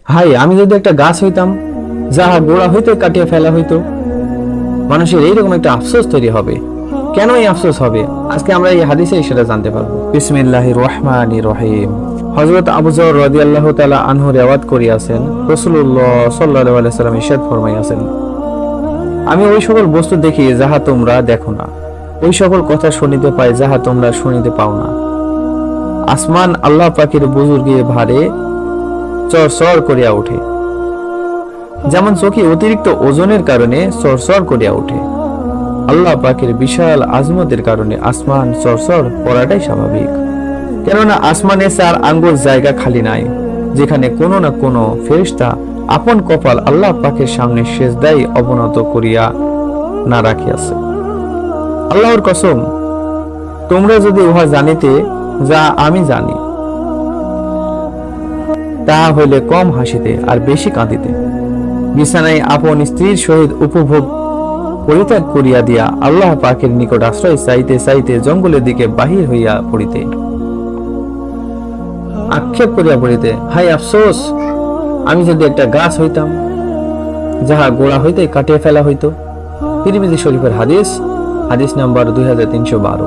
High, আমি যদি একটা গাছ হইতাম, যাহা গোড়া হইতে কাটিয়ে ফেলা হইতো। মানুষের এইরকম একটা আফসোস তৈরি হবে। কেন এই আফসোস হবে? আজকে আমরা এই হাদিসে সেটা জানতে পারবো। বিসমিল্লাহির রহমানির রহিম। হযরত আবু যর রাদিয়াল্লাহু তাআলা আনহু রিওয়ায়াত করিয়াছেন, রাসূলুল্লাহ সাল্লাল্লাহু আলাইহি সাল্লাম ইরশাদ ফরমাইয়াছেন, আমি ওই সকল বস্তু দেখি যাহা তোমরা দেখো না, ওই সকল কথা শুনিতে পাই যাহা তোমরা শুনিতে পাও না। আসমান আল্লাহ পাকের বুজুর্গে ভারে চরচর করিয়া ওঠে, যেমন চোখে অতিরিক্ত ওজনের কারণে চরচর করিয়া ওঠে। আল্লাহ পাকের বিশাল আজমতের কারণে আসমান চরচর করাটাই স্বাভাবিক। কেননা আসমানে 4 আঙ্গুল জায়গা খালি নাই, যেখানে কোনো না কোনো ফেরেশতা আপন কপাল আল্লাহ পাকের সামনে সেজদায় অবনত করিয়া না রাখিয়াছে। আল্লাহর কসম, তোমরা যদি উহা জানিতে যা আমি জানি, তাহা হইলে কম হাসিতে আর বেশি কাঁদিতে। বিছানায় আপন স্ত্রীর সহিত উপভোগ পরিত্যাগ করিয়া দিয়া আল্লাহ পাকের নিকট আশ্রয় চাইতে চাইতে জঙ্গলের দিকে বাহির হইয়া পড়িতে, আক্ষেপ করিয়া পড়িতে, হাই আফসোস, আমি যদি একটা গাছ হইতাম, যাহা গোড়া হইতে কাটিয়ে ফেলা হইতো। তিরমিজি শরীফের হাদিস, হাদিস নাম্বার 2312।